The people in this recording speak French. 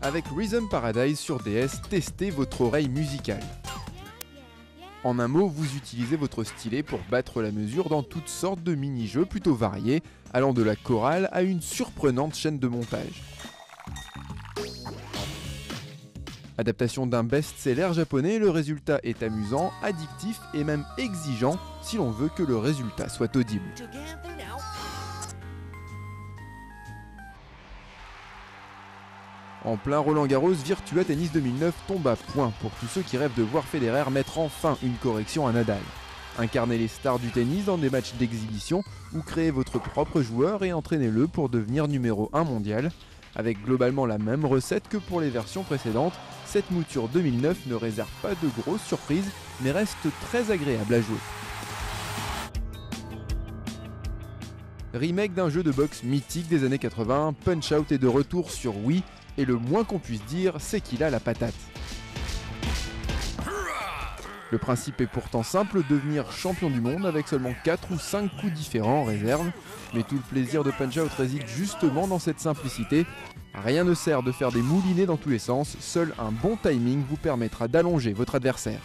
Avec Rhythm Paradise sur DS, testez votre oreille musicale. En un mot, vous utilisez votre stylet pour battre la mesure dans toutes sortes de mini-jeux plutôt variés, allant de la chorale à une surprenante chaîne de montage. Adaptation d'un best-seller japonais, le résultat est amusant, addictif et même exigeant si l'on veut que le résultat soit audible. En plein Roland-Garros, Virtua Tennis 2009 tombe à point pour tous ceux qui rêvent de voir Federer mettre enfin une correction à Nadal. Incarnez les stars du tennis dans des matchs d'exhibition ou créez votre propre joueur et entraînez-le pour devenir numéro 1 mondial. Avec globalement la même recette que pour les versions précédentes, cette mouture 2009 ne réserve pas de grosses surprises mais reste très agréable à jouer. Remake d'un jeu de boxe mythique des années 80, Punch-Out est de retour sur Wii et le moins qu'on puisse dire, c'est qu'il a la patate. Le principe est pourtant simple, devenir champion du monde avec seulement 4 ou 5 coups différents en réserve, mais tout le plaisir de Punch-Out réside justement dans cette simplicité. Rien ne sert de faire des moulinets dans tous les sens, seul un bon timing vous permettra d'allonger votre adversaire.